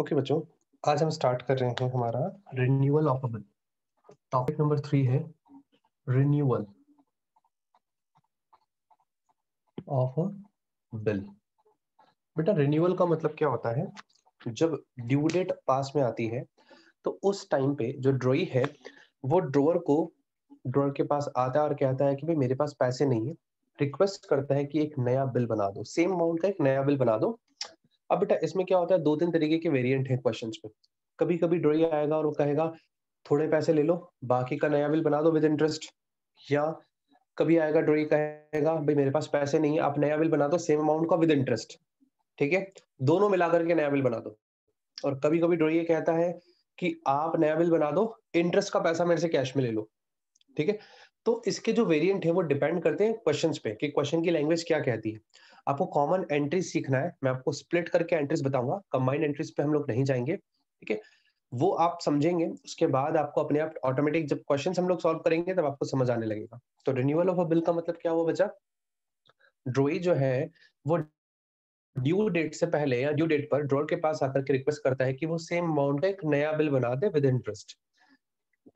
Okay बच्चों, आज हम स्टार्ट कर रहे हैं हमारा renewal of a bill. Topic number 3 है रिन्यूअल ऑफ अ बिल। बेटा रिन्यूअल का मतलब क्या होता है? जब ड्यू डेट पास में आती है तो उस टाइम पे जो ड्रॉई है वो ड्रॉअर के पास आता है और कहता है कि भाई मेरे पास पैसे नहीं है, रिक्वेस्ट करता है कि एक नया बिल बना दो, सेम अमाउंट का एक नया बिल बना दो। अब बेटा इसमें क्या होता है, दो तीन तरीके के वेरिएंट है क्वेश्चंस में। कभी कभी ड्रॉई आएगा और वो कहेगा थोड़े पैसे ले लो, बाकी का नया बिल बना दो विद इंटरेस्ट। या कभी आएगा ड्रॉई कहेगा भाई मेरे पास पैसे नहीं है, आप नया बिल बना दो सेम अमाउंट का विद इंटरेस्ट। ठीक है, दोनों मिलाकर के नया बिल बना दो। और कभी कभी ड्रॉई ये कहता है कि आप नया बिल बना दो, इंटरेस्ट का पैसा मेरे से कैश में ले लो। ठीक है, तो इसके जो वेरिएंट है वो डिपेंड करते हैं क्वेश्चंस पे कि क्वेश्चन की लैंग्वेज क्या कहती है। आपको कॉमन एंट्रीज सीखना है, मैं आपको स्प्लिट करके एंट्रीज बताऊंगा, कंबाइंड एंट्रीज पे हम लोग नहीं जाएंगे। ठीक है, वो आप समझेंगे, उसके बाद आपको अपने आप ऑटोमेटिक जब क्वेश्चंस हम लोग सॉल्व करेंगे तब आपको समझ आने लगेगा। तो रिन्यूअल ऑफ अ बिल का मतलब क्या हुआ बच्चा? ड्रॉई जो है वो ड्यू डेट से पहले या ड्यू डेट पर ड्रॉअर के पास आकर के रिक्वेस्ट करता है कि वो सेम अमाउंट का एक नया बिल बना दे विद इंटरेस्ट।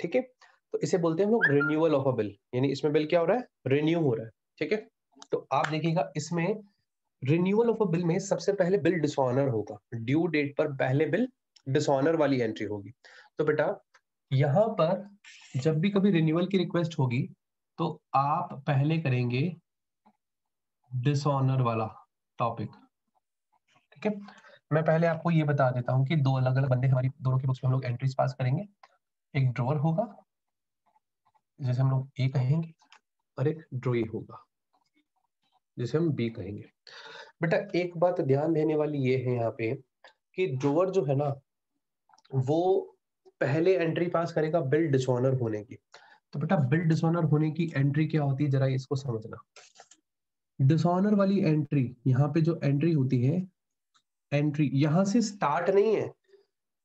ठीक है, तो इसे बोलते हैं हम लोग रिन्यूअल ऑफ अ बिल, यानी इसमें बिल क्या हो रहा है, रिन्यू हो रहा है। ठीक है, तो आप देखिएगा इसमें रिन्यूअल ऑफ अ बिल में सबसे पहले बिल डिसऑनर होगा, ड्यू डेट पर पहले बिल डिसऑनर वाली एंट्री होगी। तो बेटा यहां पर जब भी कभी रिन्यूअल की रिक्वेस्ट होगी तो आप पहले करेंगे डिसऑनर वाला टॉपिक। ठीक है, मैं पहले आपको ये बता देता हूं कि दो अलग अलग बंदे हमारी दोनों की बुक्स में हम लोग एंट्रीज पास करेंगे। एक ड्रॉअर होगा जैसे हम लोग ए कहेंगे, और एक ड्रॉई होगा जिसे हम बी कहेंगे। बेटा एक बात ध्यान देने वाली ये है यहाँ पे कि ड्रॉअर जो है ना वो पहले एंट्री पास करेगा बिल डिसऑनर होने की। तो बेटा बिल डिसऑनर होने की एंट्री क्या होती है, जरा इसको समझना। डिसऑनर वाली एंट्री, यहाँ पे जो एंट्री होती है, एंट्री यहां से स्टार्ट नहीं है।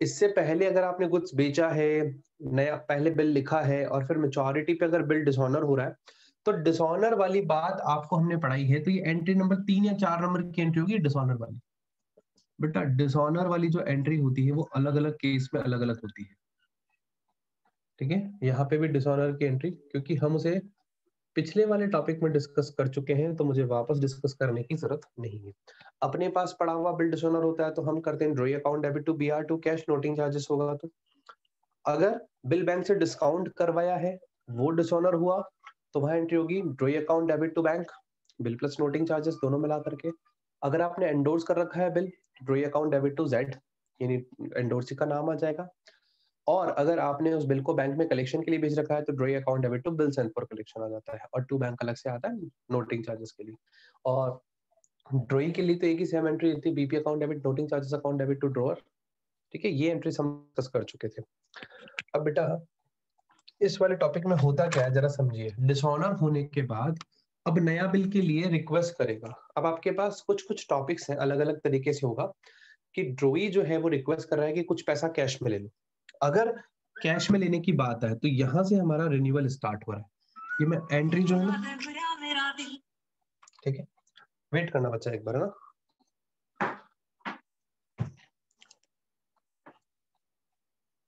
इससे पहले अगर आपने कुछ बेचा है, नया पहले बिल लिखा है और फिर मेच्योरिटी पे अगर बिल डिसऑनर हो रहा है तो डिसऑनर वाली बात आपको हमने पढ़ाई है, तो ये एंट्री नंबर 3 या 4 नंबर की एंट्री होगी डिसऑनर वाली। बेटा डिसऑनर वाली जो एंट्री होती है वो अलग अलग केस में अलग अलग होती है। ठीक है, यहाँ पे भी डिसऑनर की एंट्री, क्योंकि हम उसे पिछले वाले टॉपिक में डिस्कस कर चुके हैं तो मुझे वापस डिस्कस करने की जरूरत नहीं है। अपने पास पड़ा हुआ बिल डिसऑनर होता है तो हम करते हैं drawee account debit to BR to cash noting charges होगा। तो अगर बिल बैंक से डिस्काउंट करवाया है वो डिसऑनर हुआ तो वहां एंट्री होगी drawee account debit to bank bill plus noting charges दोनों मिला करके। अगर आपने एंडोर्स कर रखा है bill, drawee account debit to Z, यानी एंडोर्सी का नाम आ जाएगा। और अगर आपने उस बिल को बैंक में कलेक्शन के लिए भेज रखा है तो drawee account debit to bill send for collection आ जाता है, और टू बैंक अलग से आता है नोटिंग चार्जेस के लिए। और ड्रॉई के लिए तो एक ही सेम एंट्री होती है, BP account debit noting charges account debit to drawer. ठीक है, ये एंट्रीज हम डिस्कस कर चुके थे। अब बेटा इस वाले टॉपिक में होता क्या है जरा समझिए। डिसऑनर होने के बाद अब नया बिल के लिए रिक्वेस्ट करेगा। अब आपके पास कुछ कुछ टॉपिक्स हैं, अलग अलग तरीके से होगा कि ड्रॉई जो है वो रिक्वेस्ट कर रहा है कि कुछ पैसा कैश में ले लो। अगर कैश में लेने की बात है तो यहां से हमारा रिन्यूअल स्टार्ट हो रहा है। ये मैं एंट्री जो है ना, ठीक है, वेट करना बच्चा एक बार ना।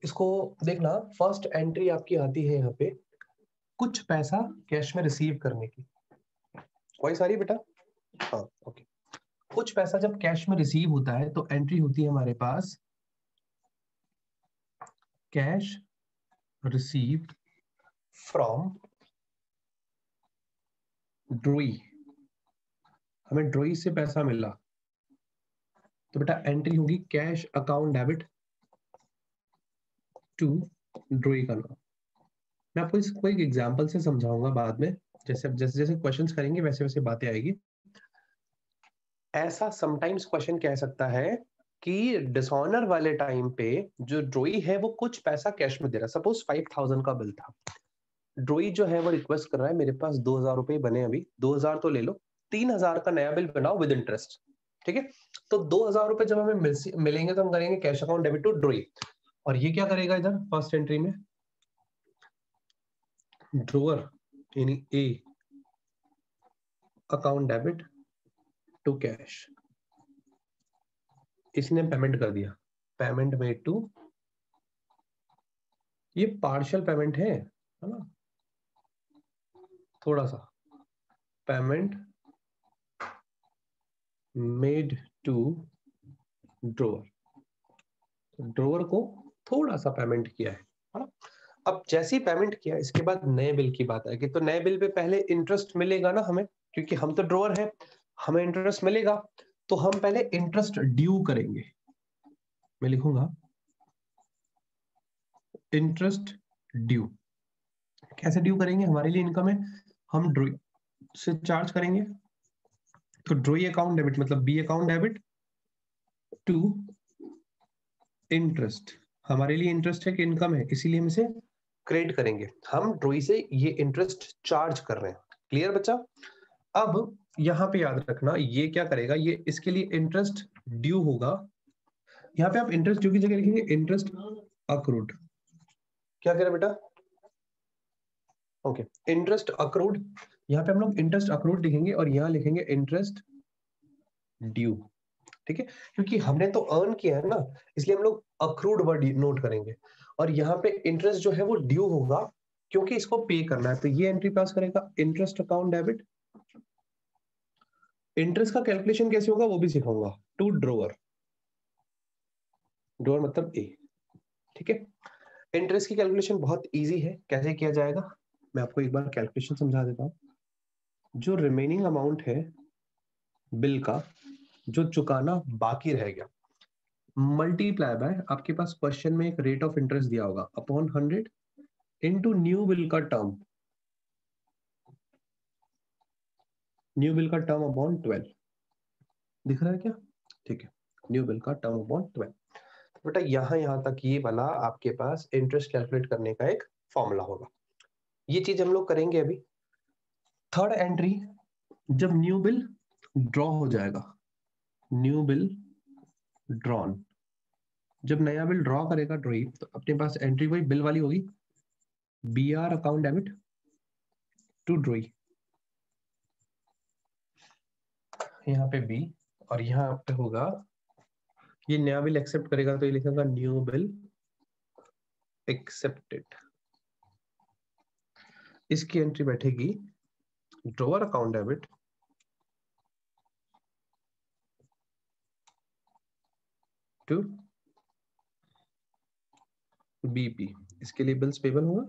इसको देखना, फर्स्ट एंट्री आपकी आती है यहाँ पे कुछ पैसा कैश में रिसीव करने की। कोई सारी बेटा, हाँ ओके। कुछ पैसा जब कैश में रिसीव होता है तो एंट्री होती है हमारे पास कैश रिसीव फ्रॉम ड्रॉई। हमें ड्रॉई से पैसा मिला तो बेटा एंट्री होगी cash account debit to drawee का नाम। मैं आपको इसको एक एग्जांपल से समझाऊंगा बाद में, जैसे जैसे जैसे क्वेश्चंस करेंगे वैसे वैसे बातें आएगी। ऐसा समटाइम्स क्वेश्चन कह सकता है कि डिसऑनर वाले टाइम पे जो ड्रॉई है वो कुछ पैसा कैश में दे रहा है। सपोज 5000 का बिल था, ड्रॉई जो है वो रिक्वेस्ट कर रहा है मेरे पास 2000 रुपए बने, अभी 2000 तो ले लो, 3000 का नया बिल बनाओ विद इंटरेस्ट। ठीक है, तो 2000 रुपए जब हमें मिलेंगे तो हम करेंगे cash account debit to drawee. और ये क्या करेगा इधर फर्स्ट एंट्री में, ड्रॉअर यानी A account debit to cash, इसने पेमेंट कर दिया। पेमेंट मेड टू, ये पार्शियल पेमेंट है ना, थोड़ा सा payment made to drawer, drawer को थोड़ा सा पेमेंट किया है ना। अब जैसे ही पेमेंट किया इसके बाद नए बिल की बात आएगी, तो नए बिल पे पहले इंटरेस्ट मिलेगा ना हमें, क्योंकि हम तो ड्रोवर है, हमें इंटरेस्ट मिलेगा, तो हम पहले इंटरेस्ट ड्यू करेंगे। मैं लिखूंगा इंटरेस्ट ड्यू। कैसे ड्यू करेंगे, हमारे लिए इनकम है, हम ड्रो से चार्ज करेंगे, तो ड्रोई अकाउंट डेबिट मतलब B account debit to interest, हमारे लिए इंटरेस्ट है कि इनकम है, इसीलिए हम इसे क्रेडिट करेंगे, हम ड्रोई से ये इंटरेस्ट चार्ज कर रहे हैं। क्लियर बच्चा? अब यहाँ पे याद रखना, ये क्या करेगा, ये इसके लिए इंटरेस्ट ड्यू होगा, यहाँ पे आप इंटरेस्ट ड्यू की जगह लिखेंगे इंटरेस्ट अक्रूड। क्या कह रहे बेटा? ओके, इंटरेस्ट अक्रूड, यहाँ पे हम लोग इंटरेस्ट अक्रूड लिखेंगे और यहाँ लिखेंगे इंटरेस्ट ड्यू। ठीक है, क्योंकि हमने तो अर्न किया है ना, इसलिए हम लोग अक्रूड वर्ड नोट करेंगे, और यहाँ पे इंटरेस्ट जो है वो ड्यू होगा क्योंकि इसको पे करना है, तो ये एंट्री पास करेगा इंटरेस्ट अकाउंट डेबिट। इंटरेस्ट का कैलकुलेशन कैसे होगा वो भी सिखाऊंगा, टू ड्रोवर, ड्रोवर मतलब ए। ठीक है, इंटरेस्ट की कैलकुलेशन बहुत इजी है, कैसे किया जाएगा मैं आपको एक बार कैलकुलेशन समझा देता हूं। जो रिमेनिंग अमाउंट है बिल का, जो चुकाना बाकी रह गया, मल्टीप्लाई बाय, आपके पास क्वेश्चन में एक रेट ऑफ इंटरेस्ट दिया होगा, अपॉन 100 इनटू न्यू बिल का टर्म, न्यू बिल का टर्म अपॉन 12, दिख रहा है क्या? ठीक है, न्यू बिल का टर्म अपॉन 12। बेटा यहां तक ये वाला आपके पास इंटरेस्ट कैलकुलेट करने का एक फॉर्मूला होगा, ये चीज हम लोग करेंगे अभी। थर्ड एंट्री, जब न्यू बिल ड्रॉ हो जाएगा, न्यू बिल ड्रॉन, जब नया बिल ड्रॉ करेगा ड्रॉई, तो अपने पास एंट्री वही बिल वाली होगी, B R account debit to drawee, यहाँ पे बी, और यहाँ पे होगा, ये नया बिल एक्सेप्ट करेगा तो ये लिखेगा न्यू बिल एक्सेप्टेड, इसकी एंट्री बैठेगी drawer account debit to BP, इसके लिए बिल्स पेबल होगा,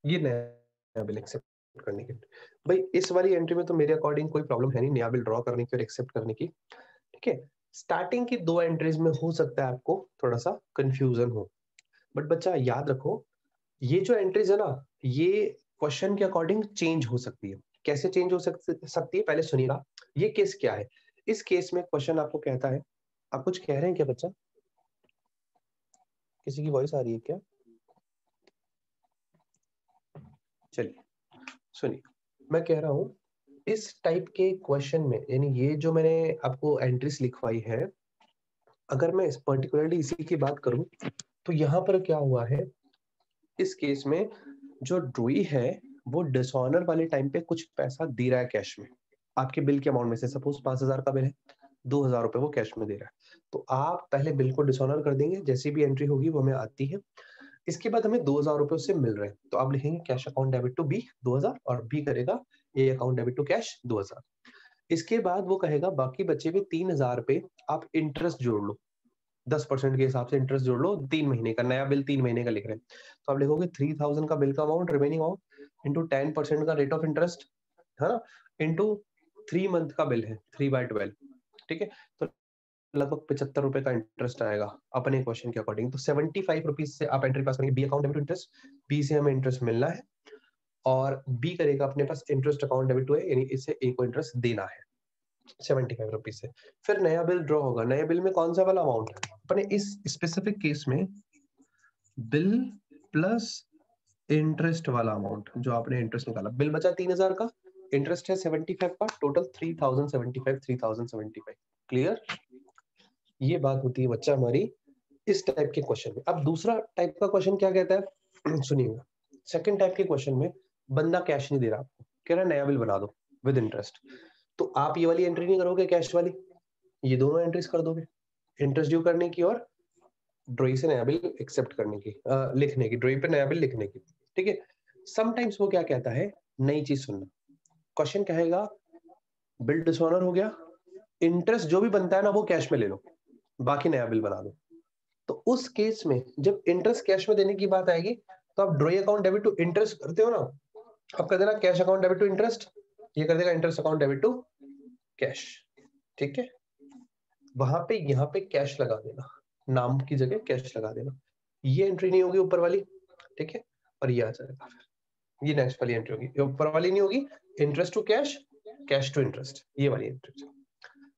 ये नया बिल एक्सेप्ट करने के। भाई इस वाली एंट्री में तो मेरे अकॉर्डिंग कोई प्रॉब्लम है नहीं, नया बिल ड्रॉ करने की और एक्सेप्ट करने की। ठीक है, स्टार्टिंग की दो एंट्रीज में हो सकता है आपको थोड़ा सा कंफ्यूजन हो, बट बच्चा याद रखो, ये जो एंट्रीज है ना, ये क्वेश्चन के अकॉर्डिंग चेंज हो सकती है। कैसे चेंज हो सकती है, पहले सुनिएगा। ये केस क्या है, इस केस में क्वेश्चन आपको कहता है, आप कुछ कह रहे हैं क्या बच्चा? किसी की वॉइस आ रही है क्या? चलिए सुनिए, मैं कह रहा हूं इस टाइप के क्वेश्चन में, यानी ये जो मैंने आपको एंट्रीज लिखवाई है, अगर मैं पर्टिकुलरली इसी की बात करूं, तो यहाँ पर क्या हुआ है, इस केस में जो ड्रोई है वो डिसऑनर वाले टाइम पे कुछ पैसा दे रहा है कैश में, आपके बिल के अमाउंट में से, सपोज 5,000 का बिल है, 2,000 रुपए वो कैश में दे रहा है, तो आप पहले बिल को डिसऑनर कर देंगे, जैसी भी एंट्री होगी वो हमें आती है। इसके बाद हमें 2,000 रुपए उससे मिल रहे हैं, तो आप लिखेंगे cash account debit to B 2,000, और बी करेगा A account debit to cash 2,000। इसके बाद वो कहेगा बाकी बचे हुए 3,000 पे आप इंटरेस्ट जोड़ लो, 10% के हिसाब से इंटरेस्ट जोड़ लो, 3 महीने का, नया बिल 3 महीने का लिख रहे हैं, तो आप लिखोगे 3,000 का बिल का अमाउंट, रिमेनिंग अमाउंट इंटू 10% का रेट ऑफ इंटरेस्ट, है ना, इंटू 3 मंथ का बिल है 3/12। ठीक है, तो लगभग 75 रुपए का इंटरेस्ट आएगा अपने क्वेश्चन के अकॉर्डिंग, तो 75 रुपीज से आप एंट्री पास करेंगे, B account debit interest, B से हमें इंटरेस्ट मिलना है, और बी करेगा अपने पास इंटरेस्ट अकाउंट डेबिट हुए, यानी इससे ए को इंटरेस्ट देना है 75 रुपीज से। फिर नया बिल ड्रॉ होगा, नया बिल में कौन सा वाला अमाउंट है, अपने इस स्पेसिफिक केस में बिल प्लस इंटरेस्ट वाला अमाउंट, जो आपने इंटरेस्ट निकाला, बिल बचा 3,000 का, इंटरेस्ट है 75 का, टोटल 3,075, 3,075। क्लियर? ये बात होती है बच्चा हमारी इस टाइप के क्वेश्चन में। अब दूसरा टाइप का क्वेश्चन क्या कहता है सुनिएगा, सेकंड टाइप के क्वेश्चन में बंदा कैश नहीं दे रहा आपको, कह रहा है नया बिल बना दो विद इंटरेस्ट, तो आप ये वाली एंट्री नहीं करोगे कैश वाली, ये दोनों एंट्रीज कर दोगे, इंटरेस्ट ड्यू करने की और ड्रॉई से नया बिल एक्सेप्ट करने की, लिखने की, ड्रॉई पे नया बिल लिखने की, ठीक है। समटाइम्स वो क्या कहता है, नई चीज सुनना, क्वेश्चन कहेगा बिल डिसऑनर हो गया, इंटरेस्ट जो भी बनता है ना वो कैश में ले लो, बाकी नया बिल बना दो। तो उस केस में जब इंटरेस्ट कैश में देने की बात आएगी तो आप drawee account debit to interest करते हो ना, आप कर देना cash account debit to interest, ये कर देगा interest account debit to cash, ठीक है। वहां पे यहाँ पे कैश लगा देना, नाम की जगह कैश लगा देना, ये एंट्री नहीं होगी ऊपर वाली, ठीक है, और ये आ जाएगा फिर, ये नेक्स्ट वाली एंट्री होगी, ऊपर वाली नहीं होगी, interest to cash, cash to interest, ये वाली एंट्री।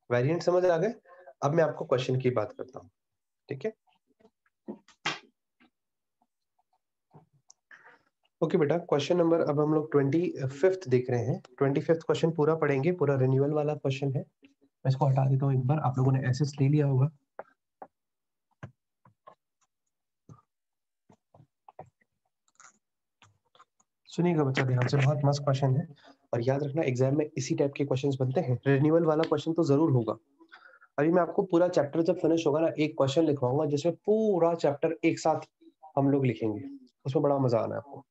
वेरिएंट समझ आ गए। अब मैं आपको क्वेश्चन की बात करता हूँ, ठीक है। ओके बेटा, क्वेश्चन नंबर अब हम लोग 25th देख रहे हैं। 25th क्वेश्चन पूरा पढ़ेंगे, पूरा रिन्यूअल वाला क्वेश्चन है। मैं इसको हटा देता हूँ एक बार, आप लोगों ने एसेस ले लिया होगा। सुनिएगा बच्चा ध्यान से, बहुत मस्त क्वेश्चन है, और याद रखना एग्जाम में इसी टाइप के क्वेश्चंस बनते हैं, रिन्यूअल वाला क्वेश्चन तो जरूर होगा। अभी मैं आपको पूरा चैप्टर जब फिनिश होगा ना, एक क्वेश्चन लिखवाऊंगा जिसमें पूरा चैप्टर एक साथ हम लोग लिखेंगे, उसमें बड़ा मजा आना है आपको।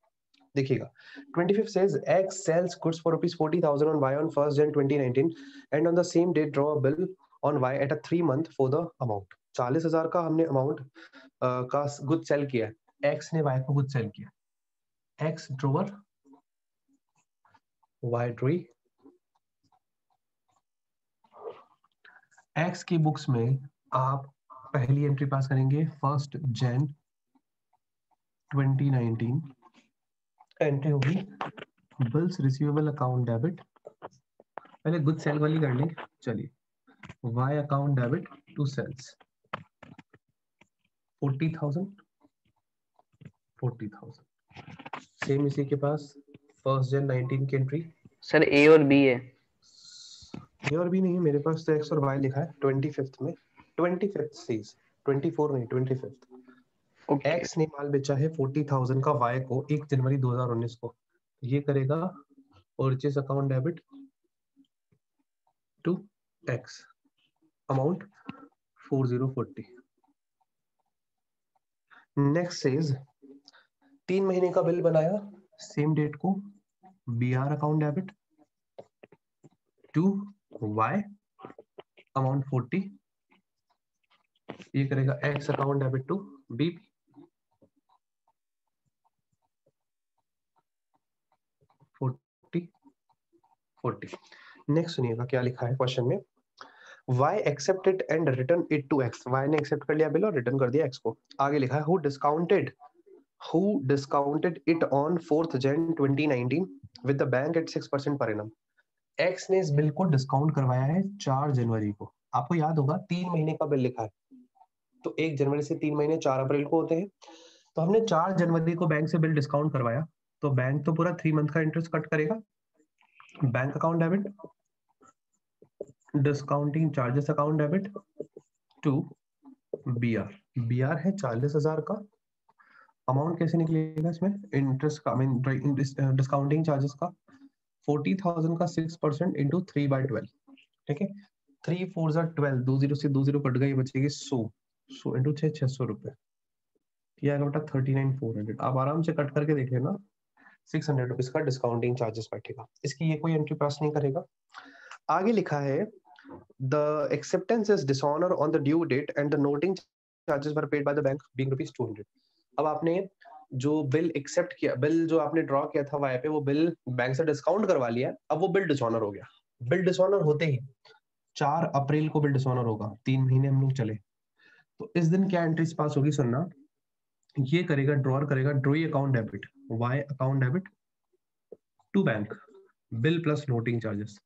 देखिएगा 25 says X sells goods for rupees 40,000 on Y on 1st Jan 2019 and on the same day draw a bill on Y at a 3-month for the amount। 40,000 का हमने अमाउंट का गुड सेल किया है, X ने Y को good sale किया, X drawer Y drawee, X की books में आप पहली एंट्री पास करेंगे 1st Jan 2019, एंट्री होगी बिल्स रिसीवेबल अकाउंट डेबिट, पहले गुड सेल वाली कर लेंगे, चलिए Y account debit to sales 40,000 same इसी के पास 1st Jan 19 की एंट्री। सर ए और बी है, ए और बी नहीं है मेरे पास, तो एक्स और वाई लिखा है 25th में, 25th सीज 24 नहीं 25th। ओके एक्स ने माल बेचा है 40,000 का वाई को 1 जनवरी 2019 को, ये करेगा purchase account debit to x, amount 4040। Next says 3 महीने का बिल बनाया सेम डेट को, B R account debit to Y, amount 40, ये करेगा x account debit to B P, 40। Next सुनिएगा क्या लिखा है क्वेश्चन में, Y accepted and return it to X, Y ने एक्सेप्ट कर लिया बिल और रिटर्न कर दिया X को। आगे लिखा है who discounted it on 4th Jan 2019 with the bank at 6% per annum। X ने इस बिल को डिस्काउंट करवाया है 4 जनवरी को, आपको याद होगा 3 महीने का बिल लिखा है, तो 1 जनवरी से 3 महीने 4 अप्रैल को होते हैं, तो हमने 4 जनवरी को बैंक से बिल डिस्काउंट करवाया, तो बैंक तो पूरा 3 मंथ का इंटरेस्ट कट करेगा, bank account debit discounting charges account debit to B R है 40,000 का, अमाउंट कैसे निकलेगा इसमें, इंटरेस्ट का डिस्काउंटिंग चार्जेस का 40,000 का 6% इंटू 3/12, ठीक है, 3 4 12, 20 से 20 कट गई, बचेगी 100 इंटू 600 रुपए, यह आएगा बेटा 39,400। आप आराम से कट करके देख लेना, 600 रुपीज का डिस्काउंटिंग चार्जेस बैठेगा, इसकी ये कोई एंट्री पास नहीं करेगा। आगे लिखा है the acceptance is dishonor on the due date and the noting charges were paid by the bank being rupees 200। अब आपने जो बिल एक्सेप्ट किया, बिल जो आपने ड्रॉ किया था वाई पे, वो बिल बैंक से डिस्काउंट करवा लिया, अब वो बिल डिसऑनर हो गया। बिल डिसऑनर होते ही 4 अप्रैल को बिल डिसऑनर होगा, 3 महीने हम लोग चले, तो इस दिन क्या एंट्रीज पास होगी सुनना, ये करेगा ड्रॉर करेगा drawee account debit Y account debit to bank, bill plus noting charges,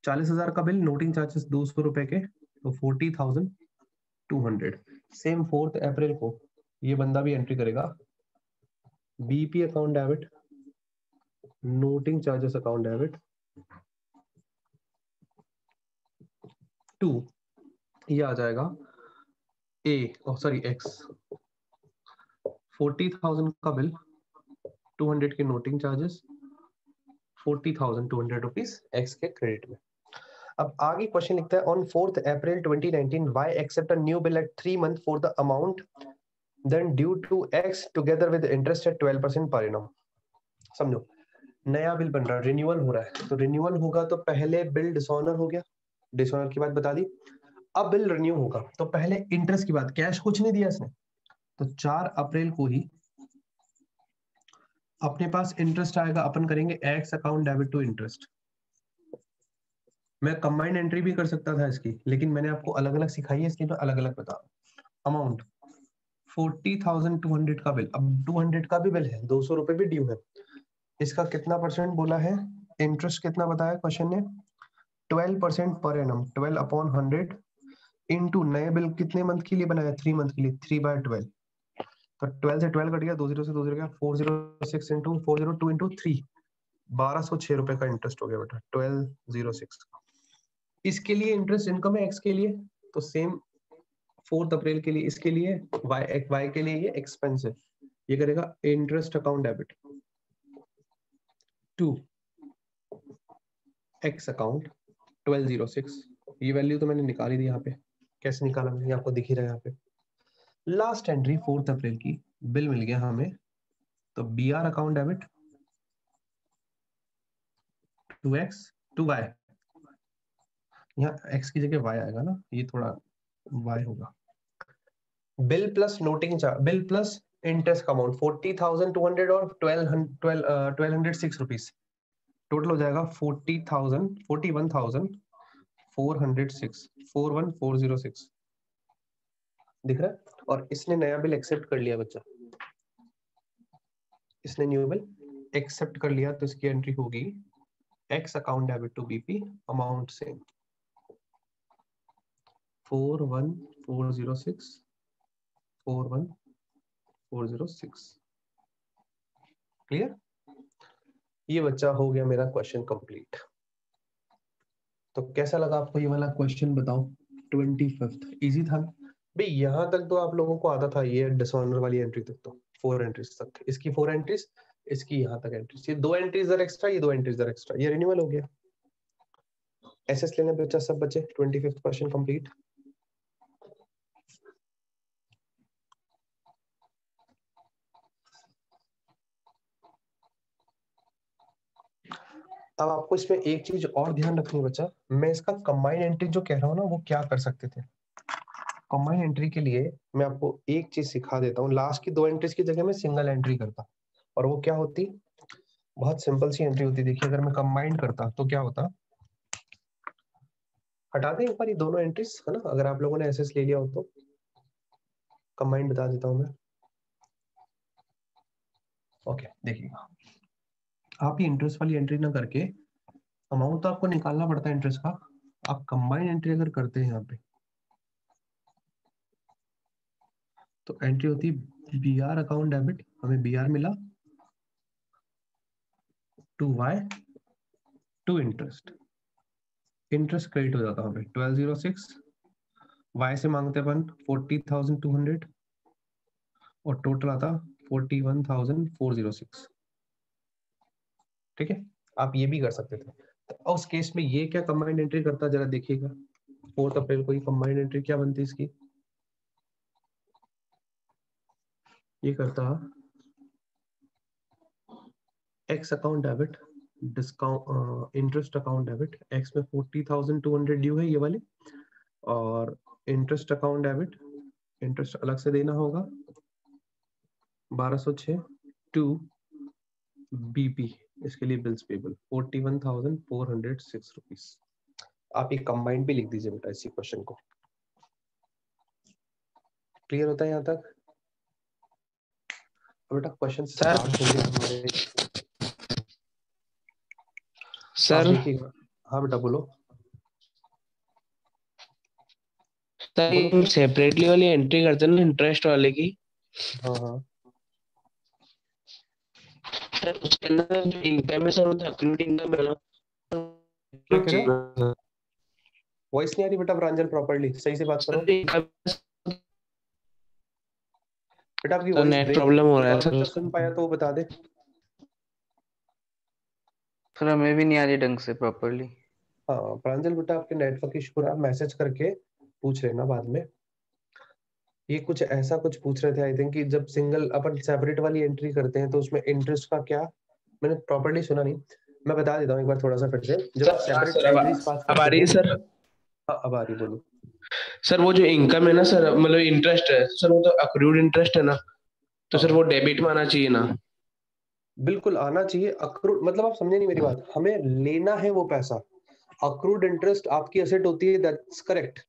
40,000 का बिल, नोटिंग चार्जेस 200 रुपए के, तो 40,200। सेम 4 अप्रैल को ये बंदा भी एंट्री करेगा BP account debit noting charges account debit to, ये आ जाएगा एक्स, 40,000 का बिल, 200 के नोटिंग चार्जेस, 40,200 रुपीज एक्स के क्रेडिट में। अब आगे क्वेश्चन लिखता है on 4th April 2019 Y accept a new bill at 3 month for the amount then due to x together with interest at 12% पर एनम। समझो, नया बिल बन रहा है, रिन्यूअल हो रहा है, तो रिन्यूअल होगा तो पहले बिल डिसऑनर हो गया, डिसऑनर की बात बता दी। अब बिल रिन्यू होगा तो पहले इंटरेस्ट की बात, कैश कुछ नहीं दिया इसने, तो 4 अप्रैल को ही अपने पास इंटरेस्ट आएगा, अपन करेंगे x account debit to interest. मैं कंबाइंड एंट्री भी कर सकता था इसकी, लेकिन मैंने आपको अलग अलग सिखाई है इसलिए मैं अलग अलग बता। अमाउंट 40,200 का बिल, अब 200 का भी बिल है, 200 रुपए भी ड्यू है, इसका कितना परसेंट बोला है, इंटरेस्ट कितना बताया क्वेश्चन ने, 12% पर एनम, 12/100 इनटू नए बिल कितने मंथ के लिए बनाया, 3 मंथ के लिए, 3/12, तो 12 से 12 कट गया, 20 से 20 गया, 406 इंटू 402 इंटू 3, 1206 रुपए का इंटरेस्ट हो गया बेटा, 1206। इसके लिए इंटरेस्ट इनकम है, एक्स के लिए तो सेम 4 अप्रैल के लिए, इसके लिए वाई के लिए ये एक्सपेंस है, ये करेगा interest account debit to x account 1206। ये वैल्यू तो मैंने निकाली थी यहाँ पे, कैसे निकाला मैंने आपको दिख ही रहा है यहाँ पे। लास्ट एंट्री 4 अप्रैल की, बिल मिल गया हमें, तो B R account debit to x to Y, यहाँ एक्स की जगह वाई आएगा ना, ये थोड़ा वाई होगा, bill plus noting charge, bill plus interest का अमाउंट 40,200 और 1206 रुपीज, टोटल हो जाएगा 41,406, 41406 दिख रहा है। और इसने नया बिल एक्सेप्ट कर लिया बच्चा, इसने न्यू बिल एक्सेप्ट कर लिया, तो इसकी एंट्री होगी x account debit to BP, amount same 41406, 41406। Clear, ये बच्चा हो गया मेरा क्वेश्चन कंप्लीट। तो कैसा लगा आपको ये वाला क्वेश्चन बताओ, 25th इजी था भाई, यहाँ तक तो आप लोगों को आता था, ये डिसऑनर वाली एंट्री तक तो 4 एंट्रीज तक, इसकी 4 एंट्रीज, इसकी यहाँ तक एंट्रीज, ये 2 एंट्रीज एक्स्ट्रा, ये 2 एंट्रीज एक्स्ट्रा, ये रिन्यूअल हो गया। एसएस लेने बच्चा सब बच्चे, 25th क्वेश्चन कंप्लीट। अब आपको इसमें एक चीज और ध्यान रखनी बच्चा, मैं इसका कंबाइंड एंट्री जो कह रहा हूँ ना, वो क्या कर सकते थे। कंबाइंड एंट्री के लिए मैं आपको एक चीज सिखा देता हूँ, लास्ट की 2 एंट्रीज की जगह मैं सिंगल एंट्री करता, और वो क्या होती, बहुत सिंपल सी एंट्री होती। देखिए अगर मैं कंबाइंड करता तो क्या होता, हटा दें एक बार ये दोनों एंट्रीज, है ना, अगर आप लोगों ने एसएस ले लिया हो तो कंबाइंड बता देता हूँ मैं। ओके देखिएगा, आप ये इंटरेस्ट वाली एंट्री ना करके, अमाउंट तो आपको निकालना पड़ता है इंटरेस्ट का, आप कंबाइंड एंट्री अगर करते हैं यहाँ पे, तो एंट्री होती बी आर अकाउंट डेबिट, हमें बी आर मिला to Y to interest, interest credit हो जाता है 1206, वाई से मांगते अपन 40,200 और टोटल आता 41,406। ठीक है, आप ये भी कर सकते थे। तो उस केस में ये क्या कंबाइंड एंट्री करता, जरा देखिएगा 4 अप्रैल को ही कंबाइंड एंट्री क्या बनती इसकी, ये करता x account debit discount interest account debit, x में 40,200 ड्यू है ये वाले, और इंटरेस्ट अकाउंट डेबिट, इंटरेस्ट अलग से देना होगा 1206 टू बीपी, इसके लिए बिल्स पेबल 41,406 रुपीज। आप ये कंबाइंड भी लिख दीजिए बेटा इसी क्वेश्चन को। क्लियर होता है यहाँ तक बेटा? क्वेश्चन स्टार्ट होंगे हमारे सर। देखिएगा, हाँ बेटा बोलो। सर सेपरेटली वाली एंट्री करते हैं ना इंटरेस्ट वाले की, हाँ हाँ सर उसके अंदर जो इनकम है सर वो अक्रूड इनकम है ना, क्या कह रहे हो, वॉइस नहीं आ रही बेटा प्रांजल, प्रॉपर्ली सही से बात करो बेटा, आपकी sir voice net break, problem हो रहा है और सर। बच्चा सुन पाया तो वो बता दे। सर हमें भी नहीं आ रही ढंग से प्रॉपर्ली। हाँ प्रांजल बेटा, आपके नेटवर्क इशू रहा, मैसेज करके पूछ लेना बाद में। ये कुछ ऐसा कुछ पूछ रहे थे आई थिंक कि जब सिंगल अपन सेपरेट वाली एंट्री करते हैं तो उसमें इंटरेस्ट का क्या, मैंने प्रॉपर्ली सुना नहीं, मैं बता देता हूँ एक बार थोड़ा सा फिर से। जब सेपरेट एंट्रीज पास अब आ करते रही है हैं, सर। हाँ अब आ रही, बोलो। सर वो जो इनकम है ना सर, मतलब इंटरेस्ट है सर, वो तो अक्रूड इंटरेस्ट है ना, तो सर हाँ वो डेबिट में आना चाहिए ना? बिल्कुल आना चाहिए। अक्रूड मतलब आप समझे नहीं मेरी बात, हमें लेना है वो पैसा। अक्रूड इंटरेस्ट आपकी एसेट होती है, दैट्स करेक्ट,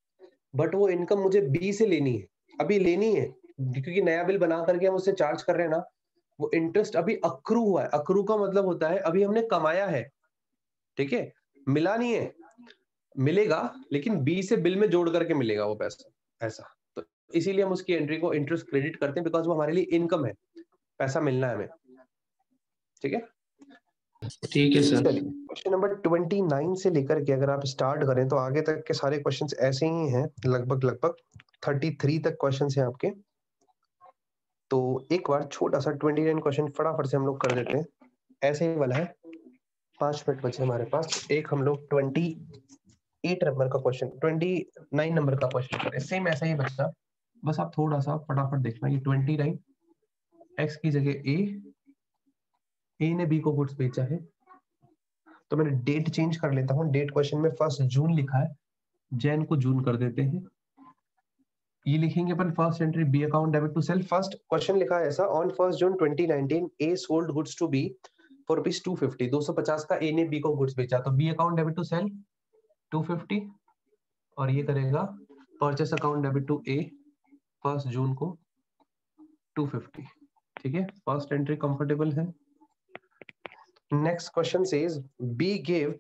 बट वो इनकम मुझे बी से लेनी है, अभी लेनी है, क्योंकि नया बिल बना करके हम उससे चार्ज कर रहे हैं ना, वो इंटरेस्ट अभी अक्रू हुआ है। अक्रू का मतलब होता है अभी हमने कमाया है, ठीक है, मिला नहीं है, मिलेगा लेकिन बी से बिल में जोड़ करके मिलेगा वो पैसा, ऐसा। तो इसीलिए हम उसकी एंट्री को इंटरेस्ट क्रेडिट करते हैं, बिकॉज वो हमारे लिए इनकम है, पैसा मिलना है हमें, ठीक है। ठीक है सर। चलिए क्वेश्चन नंबर 29 से लेकर के अगर आप स्टार्ट करें तो आगे तक के सारे क्वेश्चंस ऐसे ही हैं, लगभग लगभग 33 तक क्वेश्चंस हैं आपके। तो एक बार छोटा सा 29 क्वेश्चन फटाफट से हम लोग कर देते हैं, ऐसे ही वाला है। 5 मिनट बचे हमारे पास, एक हम लोग 28 नंबर का क्वेश्चन, 29 नंबर का क्वेश्चन करें, सेम ऐसा ही बच्चा, बस आप थोड़ा सा फटाफट देखना। ये 29, एक्स की जगह ए ने बी को गुड्स बेचा है, तो मैंने डेट चेंज कर लेता हूँ। डेट क्वेश्चन में 1 जून लिखा है, जैन को जून कर देते हैं। ये लिखेंगे अपन first entry B account debit to sale. First question लिखा है ऐसा, on 1 June 2019 A sold goods to B for rupees 250, 250 का ए ने बी को गुड्स बेचा, तो B account debit to sale 250, और ये करेगा purchase account debit to A 1 जून को 250, ठीक है। फर्स्ट एंट्री कंफर्टेबल है। Next question says B gave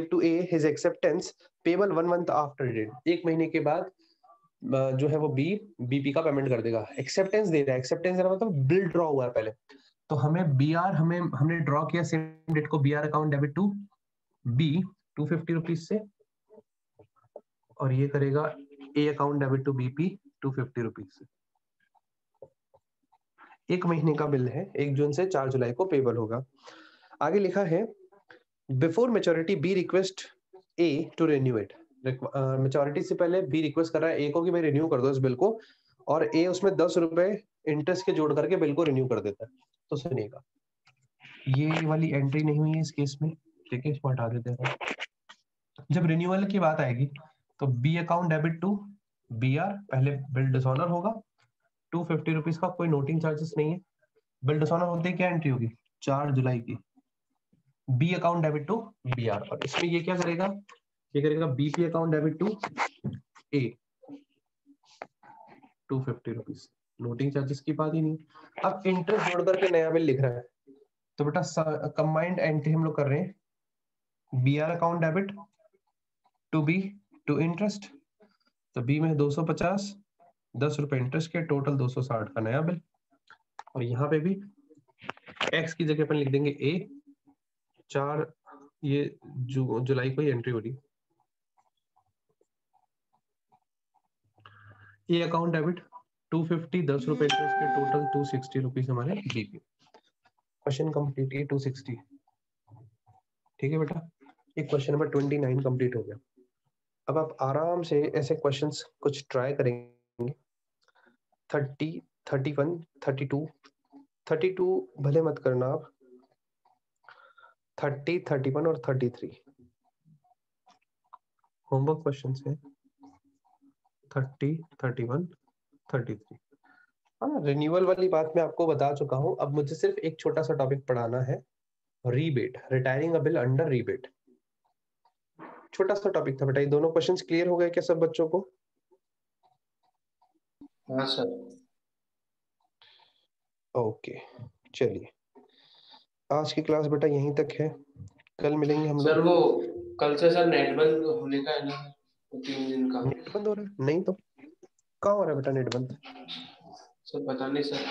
to A his acceptance payable 1 month after date, 1 महीने के बाद जो है वो बी बीपी का पेमेंट कर देगा। एक्सेप्टेंस दे रहा है, एक्सेप्टेंस देना मतलब बिल ड्रॉ हुआ है पहले, तो हमें बी आर हमने ड्रॉ किया सेम डेट को, B R account debit to B 250 rupees से, और ये करेगा A account debit to BP 250 rupees से। 1 महीने का बिल है, 1 जून से 4 जुलाई को पेबल होगा। आगे लिखा है before maturity B request A to renew it. Maturity से पहले बी रिक्वेस्ट कर रहा है ए को कि भाई रिन्यू कर दो इस बिल को, और ए उसमें 10 रुपए इंटरेस्ट के जोड़ करके बिल को रिन्यू कर देता है। तो सुनिएगा, ये वाली एंट्री नहीं हुई है इस केस में, ठीक है, इसको हटा देते हैं। जब रिन्यूअल की बात आएगी तो B account debit to B R, पहले बिल डिसऑनर होगा 250 रुपीज का, कोई नोटिंग चार्जेस नहीं है। बिल डिसऑनर होते ही क्या एंट्री होगी, 4 जुलाई की, B account debit to B R, और इसमें ये क्या करेगा, ये करेगा BP account debit to A 250 rupees, noting charges की बात ही नहीं। अब इंटरेस्ट जोड़ करके नया बिल लिख रहा है, तो बेटा कंबाइंड एंट्री हम लोग कर रहे हैं, B R account debit to B to interest, तो बी में 250, 10 रुपए इंटरेस्ट के, टोटल 260 का नया बिल। और यहाँ पे भी एक्स की जगह पर लिख देंगे ए 4, ये जुलाई को ही एंट्री हो रही, ए अकाउंट डेबिट 250, 10 रुपए इंटरेस्ट के, टोटल 260 रुपीज हमारे बीपी। क्वेश्चन कंप्लीट, ये 260, ठीक है बेटा। ये क्वेश्चन नंबर 29 कंप्लीट हो गया। अब आप आराम से ऐसे क्वेश्चंस कुछ ट्राई करेंगे, 30, 31, 32, 32 भले मत करना आप, 30, 31 और 33 होमवर्क क्वेश्चंस हैं, 30, 31, 33। हाँ, रिन्यूअल वाली बात मैं आपको बता चुका हूँ, अब मुझे सिर्फ एक छोटा सा टॉपिक पढ़ाना है, रीबेट, रिटायरिंग अ बिल अंडर रीबेट। छोटा सा टॉपिक था बेटा। ये दोनों क्वेश्चंस क्लियर हो गए क्या सब बच्चों को? हाँ सर। ओके, चलिए आज की क्लास बेटा यहीं तक है, कल मिलेंगे हम सर लोग। वो कल से सर नेट बंद होने का है ना, 3 दिन का। नेट बंद हो रहा है? नहीं तो, कहाँ हो रहा है बेटा नेट बंद? सर पता नहीं सर।